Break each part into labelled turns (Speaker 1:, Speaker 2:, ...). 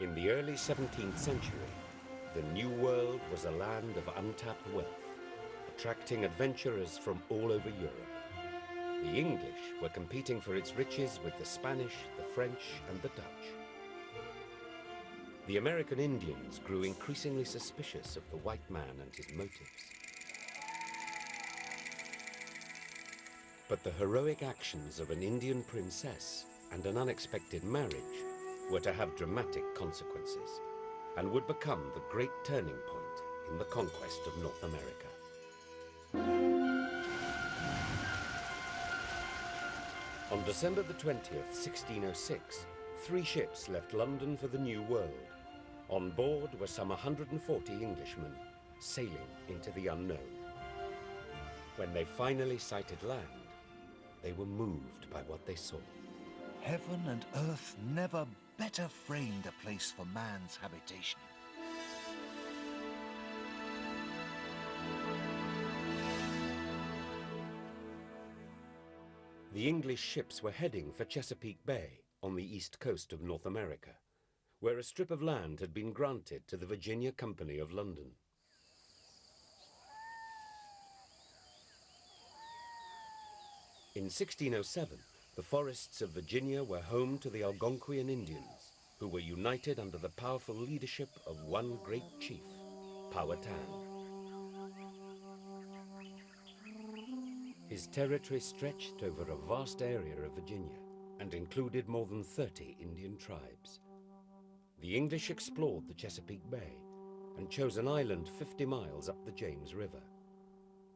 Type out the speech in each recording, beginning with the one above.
Speaker 1: In the early 17th century, the New World was a land of untapped wealth, attracting adventurers from all over Europe. The English were competing for its riches with the Spanish, the French, and the Dutch. The American Indians grew increasingly suspicious of the white man and his motives. But the heroic actions of an Indian princess and an unexpected marriage were to have dramatic consequences and would become the great turning point in the conquest of North America. On December the 20th, 1606, 3 ships left London for the New World. On board were some 140 Englishmen sailing into the unknown. When they finally sighted land, they were moved by what they saw.
Speaker 2: Heaven and earth never better framed a place for man's habitation.
Speaker 1: The English ships were heading for Chesapeake Bay on the east coast of North America, where a strip of land had been granted to the Virginia Company of London. In 1607, the forests of Virginia were home to the Algonquian Indians, who were united under the powerful leadership of one great chief, Powhatan. His territory stretched over a vast area of Virginia and included more than 30 Indian tribes. The English explored the Chesapeake Bay and chose an island 50 miles up the James River.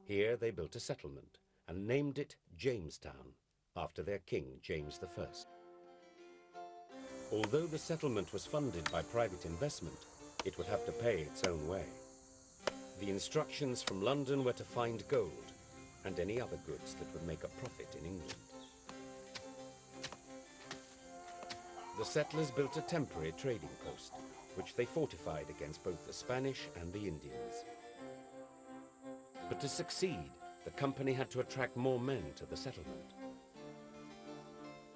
Speaker 1: Here they built a settlement and named it Jamestown, after their king, James I. Although the settlement was funded by private investment, it would have to pay its own way. The instructions from London were to find gold and any other goods that would make a profit in England. The settlers built a temporary trading post, which they fortified against both the Spanish and the Indians. But to succeed, the company had to attract more men to the settlement.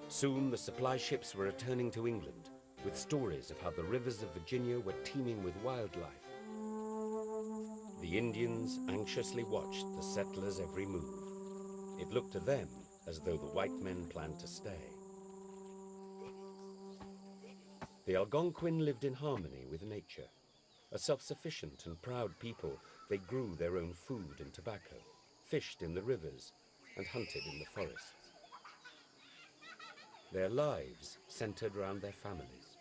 Speaker 1: Soon the supply ships were returning to England with stories of how the rivers of Virginia were teeming with wildlife. The Indians anxiously watched the settlers' every move. It looked to them as though the white men planned to stay. The Algonquin lived in harmony with nature. A self-sufficient and proud people, they grew their own food and tobacco, fished in the rivers, and hunted in the forests. Their lives centered around their families.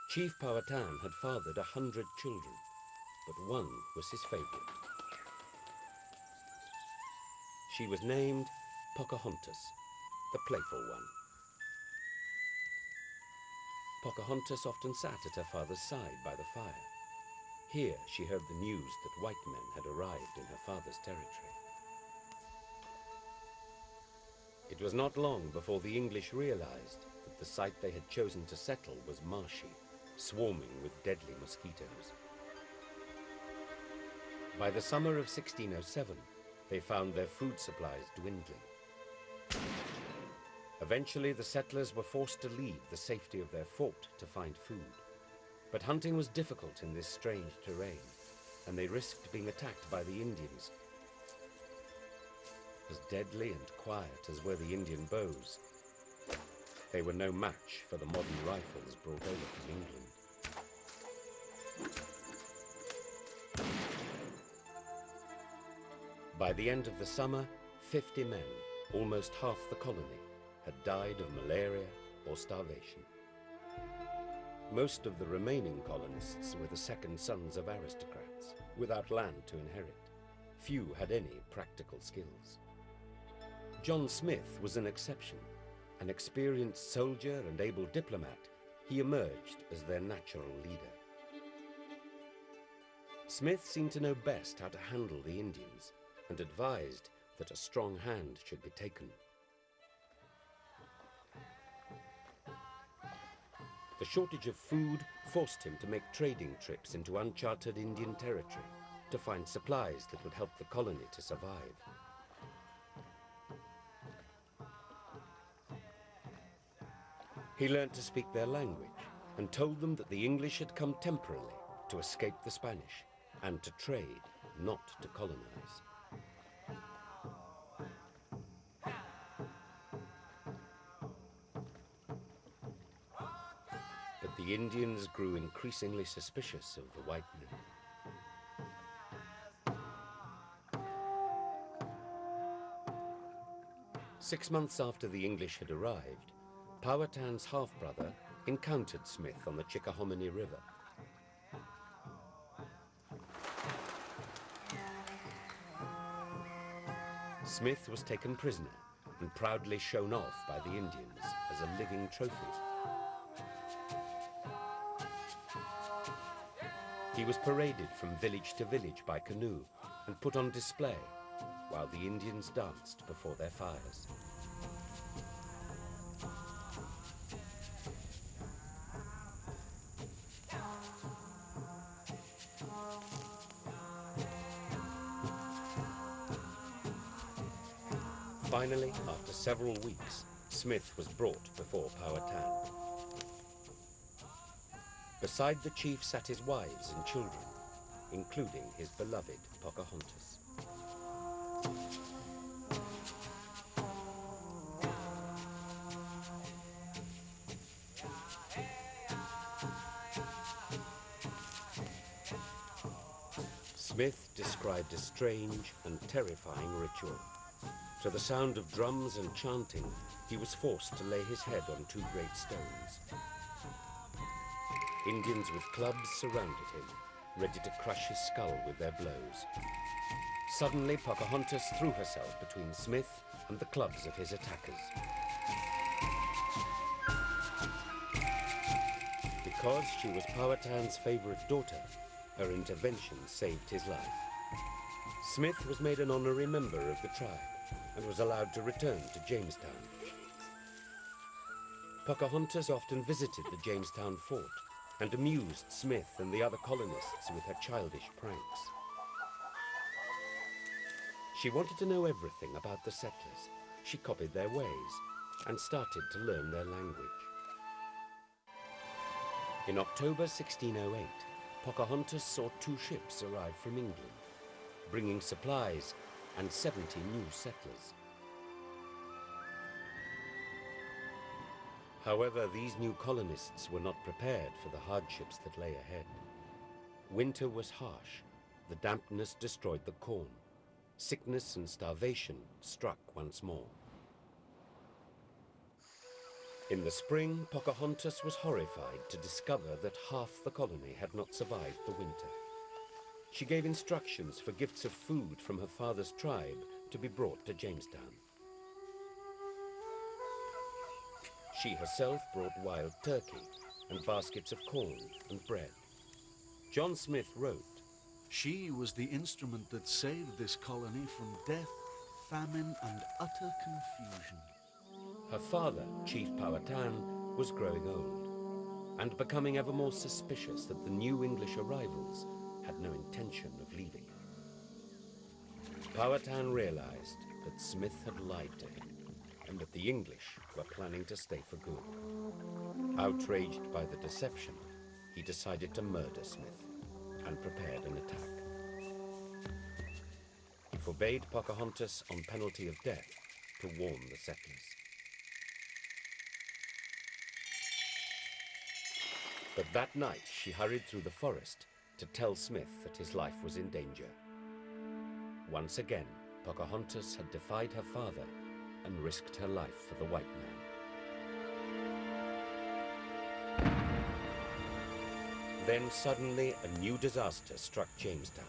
Speaker 1: Chief Powhatan had fathered 100 children, but one was his favorite. She was named Pocahontas, the playful one. Pocahontas often sat at her father's side by the fire. Here she heard the news that white men had arrived in her father's territory. It was not long before the English realized that the site they had chosen to settle was marshy, swarming with deadly mosquitoes. By the summer of 1607, they found their food supplies dwindling. Eventually, the settlers were forced to leave the safety of their fort to find food. But hunting was difficult in this strange terrain, and they risked being attacked by the Indians. As deadly and quiet as were the Indian bows, they were no match for the modern rifles brought over from England. By the end of the summer, 50 men, almost half the colony, had died of malaria or starvation. Most of the remaining colonists were the second sons of aristocrats, without land to inherit. Few had any practical skills. John Smith was an exception. An experienced soldier and able diplomat, he emerged as their natural leader. Smith seemed to know best how to handle the Indians and advised that a strong hand should be taken. The shortage of food forced him to make trading trips into uncharted Indian territory to find supplies that would help the colony to survive. He learned to speak their language and told them that the English had come temporarily to escape the Spanish and to trade, not to colonize. But the Indians grew increasingly suspicious of the white men. 6 months after the English had arrived, Powhatan's half-brother encountered Smith on the Chickahominy River. Smith was taken prisoner and proudly shown off by the Indians as a living trophy. He was paraded from village to village by canoe and put on display while the Indians danced before their fires. Finally, after several weeks, Smith was brought before Powhatan. Beside the chief sat his wives and children, including his beloved Pocahontas. Smith described a strange and terrifying ritual. To the sound of drums and chanting, he was forced to lay his head on 2 great stones. Indians with clubs surrounded him, ready to crush his skull with their blows. Suddenly, Pocahontas threw herself between Smith and the clubs of his attackers. Because she was Powhatan's favorite daughter, her intervention saved his life. Smith was made an honorary member of the tribe and was allowed to return to Jamestown. Pocahontas often visited the Jamestown fort and amused Smith and the other colonists with her childish pranks. She wanted to know everything about the settlers. She copied their ways and started to learn their language. In October 1608, Pocahontas saw 2 ships arrive from England, bringing supplies and 70 new settlers. However, these new colonists were not prepared for the hardships that lay ahead. Winter was harsh. The dampness destroyed the corn. Sickness and starvation struck once more. In the spring, Pocahontas was horrified to discover that half the colony had not survived the winter. She gave instructions for gifts of food from her father's tribe to be brought to Jamestown. She herself brought wild turkey and baskets of corn and bread. John Smith wrote,
Speaker 2: She was the instrument that saved this colony from death, famine, and utter confusion.
Speaker 1: Her father, Chief Powhatan, was growing old and becoming ever more suspicious that the new English arrivals had no intention of leaving. Powhatan realized that Smith had lied to him and that the English were planning to stay for good. Outraged by the deception, he decided to murder Smith and prepared an attack. He forbade Pocahontas on penalty of death to warn the settlers. But that night she hurried through the forest to tell Smith that his life was in danger. Once again, Pocahontas had defied her father and risked her life for the white man. Then suddenly a new disaster struck Jamestown.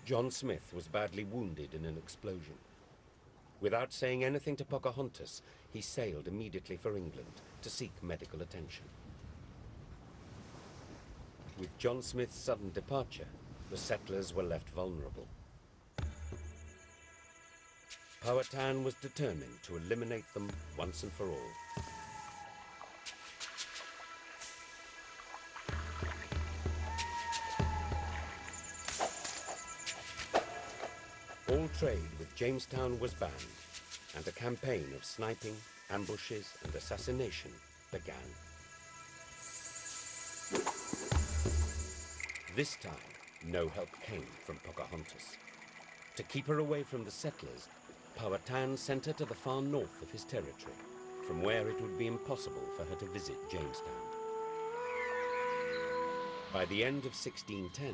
Speaker 1: John Smith was badly wounded in an explosion. Without saying anything to Pocahontas, he sailed immediately for England to seek medical attention. With John Smith's sudden departure, the settlers were left vulnerable. Powhatan was determined to eliminate them once and for all. All trade with Jamestown was banned, and a campaign of sniping, ambushes and assassination began. This time, no help came from Pocahontas. To keep her away from the settlers, Powhatan sent her to the far north of his territory, from where it would be impossible for her to visit Jamestown. By the end of 1610,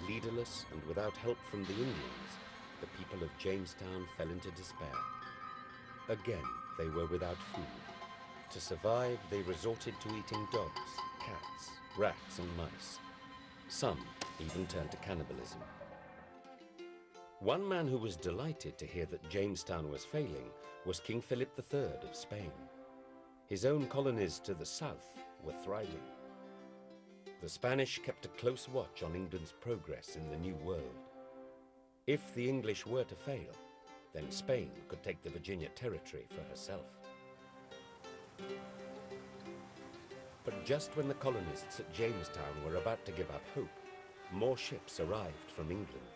Speaker 1: leaderless and without help from the Indians, the people of Jamestown fell into despair. Again, they were without food. To survive, they resorted to eating dogs, cats, rats, and mice. Some even turned to cannibalism. One man who was delighted to hear that Jamestown was failing was King Philip III of Spain. His own colonies to the south were thriving. The Spanish kept a close watch on England's progress in the New World. If the English were to fail, then Spain could take the Virginia territory for herself. But just when the colonists at Jamestown were about to give up hope, more ships arrived from England.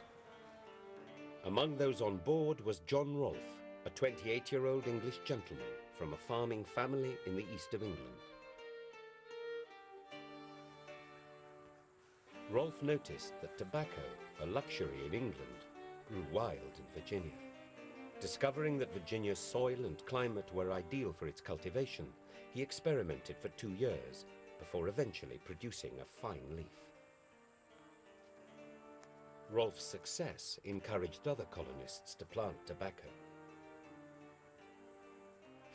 Speaker 1: Among those on board was John Rolfe, a 28-year-old English gentleman from a farming family in the east of England. Rolfe noticed that tobacco, a luxury in England, grew wild in Virginia. Discovering that Virginia's soil and climate were ideal for its cultivation, he experimented for 2 years before eventually producing a fine leaf. Rolfe's success encouraged other colonists to plant tobacco.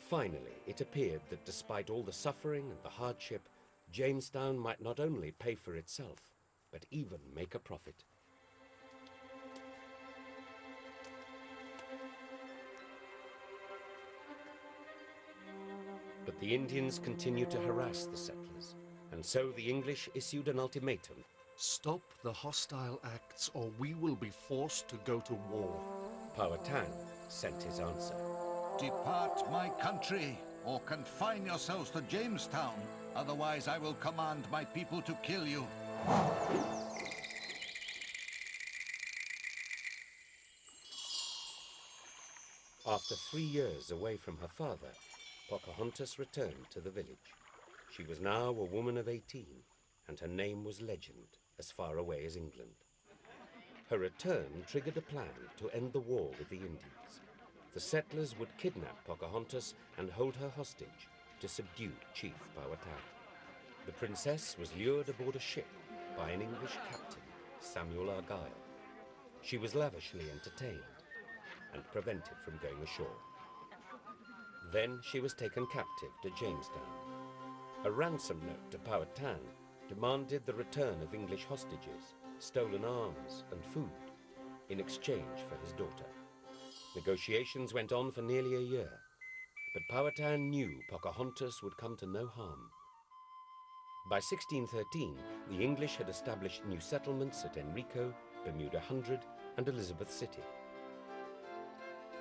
Speaker 1: Finally, it appeared that despite all the suffering and the hardship, Jamestown might not only pay for itself, but even make a profit. But the Indians continued to harass the settlers, and so the English issued an ultimatum.
Speaker 2: Stop the hostile acts, or we will be forced to go to war.
Speaker 1: Powhatan sent his answer.
Speaker 3: Depart my country, or confine yourselves to Jamestown. Otherwise I will command my people to kill you.
Speaker 1: After 3 years away from her father, Pocahontas returned to the village. She was now a woman of 18, and her name was legend as far away as England. Her return triggered a plan to end the war with the Indians. The settlers would kidnap Pocahontas and hold her hostage to subdue Chief Powhatan. The princess was lured aboard a ship by an English captain, Samuel Argyle. She was lavishly entertained and prevented from going ashore. Then she was taken captive to Jamestown. A ransom note to Powhatan demanded the return of English hostages, stolen arms and food in exchange for his daughter. Negotiations went on for nearly a year, but Powhatan knew Pocahontas would come to no harm. By 1613, the English had established new settlements at Henrico, Bermuda Hundred, and Elizabeth City.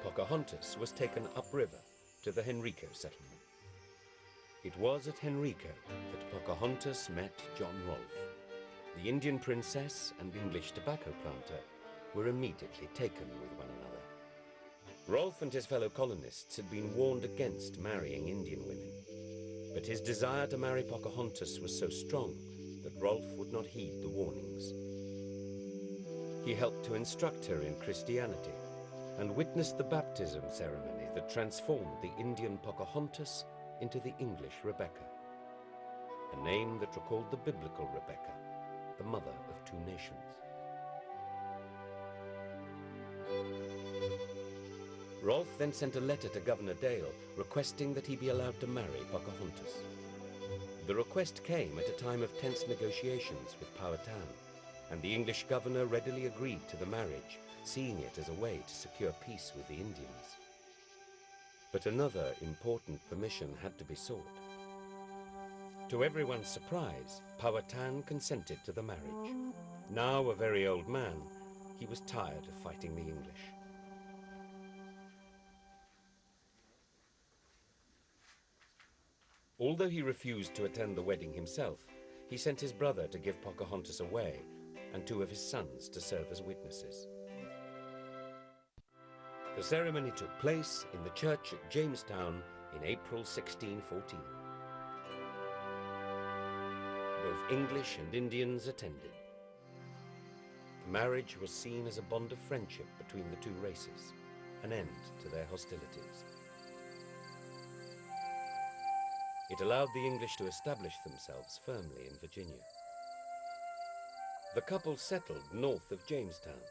Speaker 1: Pocahontas was taken upriver to the Henrico settlement. It was at Henrico that Pocahontas met John Rolfe. The Indian princess and English tobacco planter were immediately taken with one another. Rolfe and his fellow colonists had been warned against marrying Indian women, but his desire to marry Pocahontas was so strong that Rolfe would not heed the warnings. He helped to instruct her in Christianity and witnessed the baptism ceremony that transformed the Indian Pocahontas into the English Rebecca, a name that recalled the biblical Rebecca, the mother of two nations. Rolfe then sent a letter to Governor Dale requesting that he be allowed to marry Pocahontas. The request came at a time of tense negotiations with Powhatan, and the English governor readily agreed to the marriage, seeing it as a way to secure peace with the Indians. But another important permission had to be sought. To everyone's surprise, Powhatan consented to the marriage. Now a very old man, he was tired of fighting the English. Although he refused to attend the wedding himself, he sent his brother to give Pocahontas away and 2 of his sons to serve as witnesses. The ceremony took place in the church at Jamestown in April 1614. Both English and Indians attended. The marriage was seen as a bond of friendship between the two races, an end to their hostilities. It allowed the English to establish themselves firmly in Virginia. The couple settled north of Jamestown.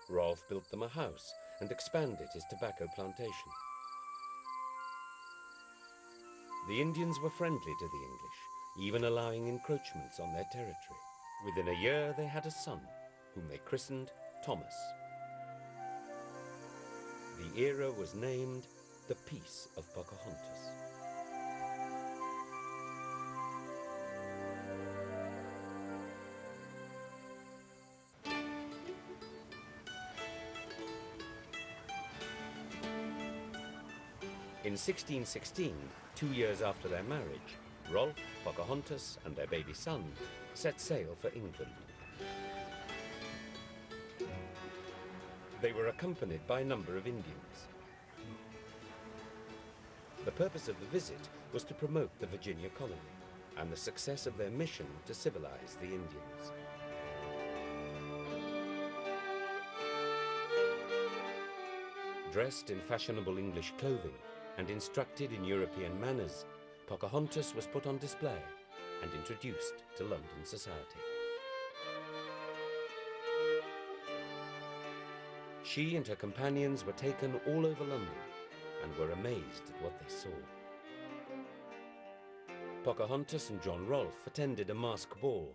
Speaker 1: Rolfe built them a house and expanded his tobacco plantation. The Indians were friendly to the English, even allowing encroachments on their territory. Within a year, they had a son, whom they christened Thomas. The era was named the Peace of Pocahontas. In 1616, 2 years after their marriage, Rolfe, Pocahontas, and their baby son set sail for England. They were accompanied by a number of Indians. The purpose of the visit was to promote the Virginia colony and the success of their mission to civilize the Indians. Dressed in fashionable English clothing and instructed in European manners, Pocahontas was put on display and introduced to London society. She and her companions were taken all over London and were amazed at what they saw. Pocahontas and John Rolfe attended a masked ball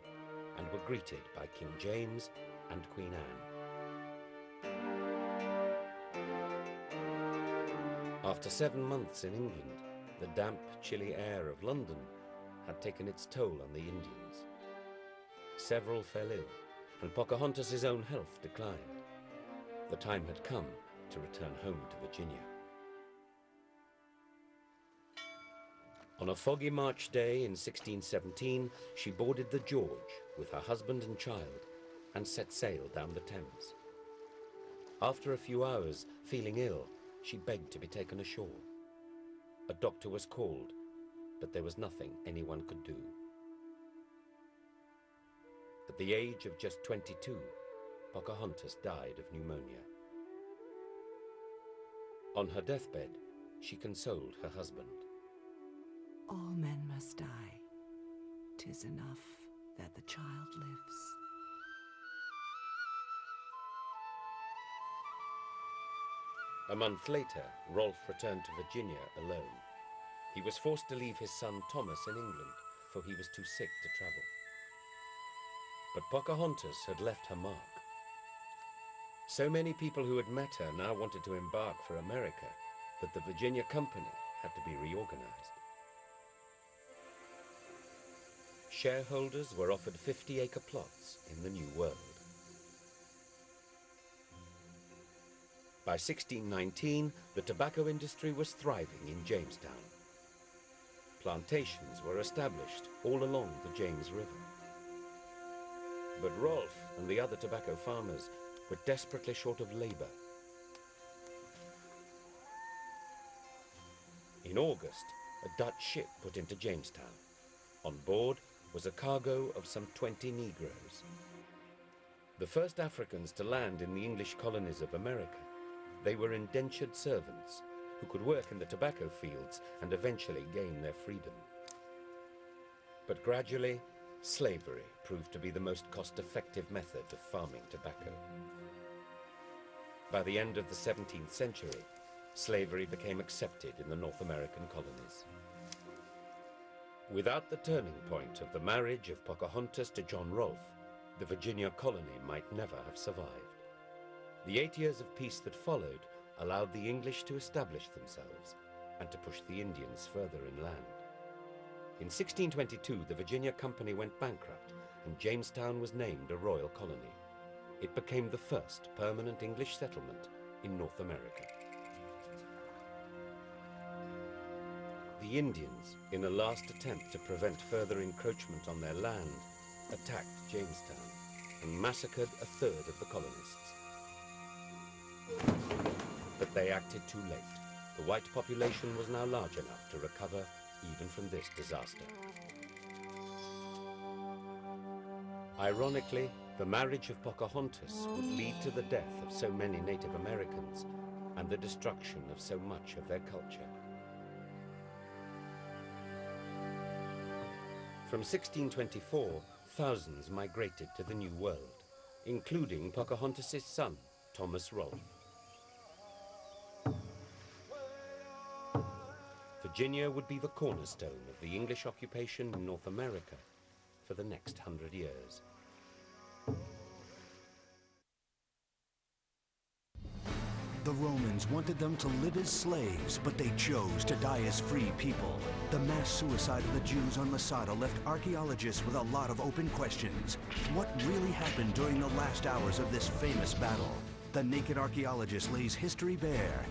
Speaker 1: and were greeted by King James and Queen Anne. After 7 months in England, the damp, chilly air of London had taken its toll on the Indians. Several fell ill, and Pocahontas' own health declined. The time had come to return home to Virginia. On a foggy March day in 1617, she boarded the George with her husband and child and set sail down the Thames. After a few hours, feeling ill, she begged to be taken ashore. A doctor was called, but there was nothing anyone could do. At the age of just 22, Pocahontas died of pneumonia. On her deathbed, she consoled her husband.
Speaker 4: All men must die. 'Tis enough that the child lives.
Speaker 1: A month later, Rolfe returned to Virginia alone. He was forced to leave his son Thomas in England, for he was too sick to travel. But Pocahontas had left her mark. So many people who had met her now wanted to embark for America that the Virginia Company had to be reorganized. Shareholders were offered 50-acre plots in the New World. By 1619, the tobacco industry was thriving in Jamestown. Plantations were established all along the James River. But Rolfe and the other tobacco farmers were desperately short of labor. In August, a Dutch ship put into Jamestown. On board was a cargo of some 20 Negroes. The first Africans to land in the English colonies of America, they were indentured servants who could work in the tobacco fields and eventually gain their freedom. But gradually, slavery proved to be the most cost-effective method of farming tobacco. By the end of the 17th century, slavery became accepted in the North American colonies. Without the turning point of the marriage of Pocahontas to John Rolfe, the Virginia colony might never have survived. The 8 years of peace that followed allowed the English to establish themselves and to push the Indians further inland. In 1622, the Virginia Company went bankrupt and Jamestown was named a royal colony. It became the first permanent English settlement in North America. The Indians, in a last attempt to prevent further encroachment on their land, attacked Jamestown and massacred a third of the colonists. But they acted too late. the white population was now large enough to recover even from this disaster. Ironically, the marriage of Pocahontas would lead to the death of so many Native Americans and the destruction of so much of their culture. From 1624, thousands migrated to the New World, including Pocahontas' son, Thomas Rolfe. Virginia would be the cornerstone of the English occupation in North America for the next 100 years.
Speaker 5: The Romans wanted them to live as slaves, but they chose to die as free people. The mass suicide of the Jews on Masada left archaeologists with a lot of open questions. What really happened during the last hours of this famous battle? The Naked Archaeologist lays history bare.